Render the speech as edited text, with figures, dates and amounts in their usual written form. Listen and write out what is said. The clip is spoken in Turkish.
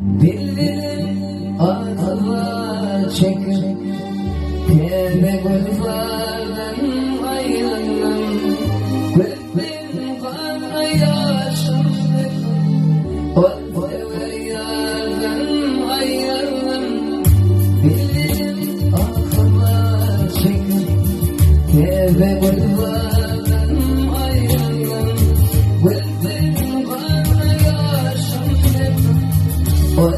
Bildirim aklıma çekip Tebe gülfardan ayrıldım. Gülbin kana yaşandık O tebe yardan ayrıldım. Bildirim aklıma çekip Tebe gülfardan ayrıldım. Gülbin kana yaşandık O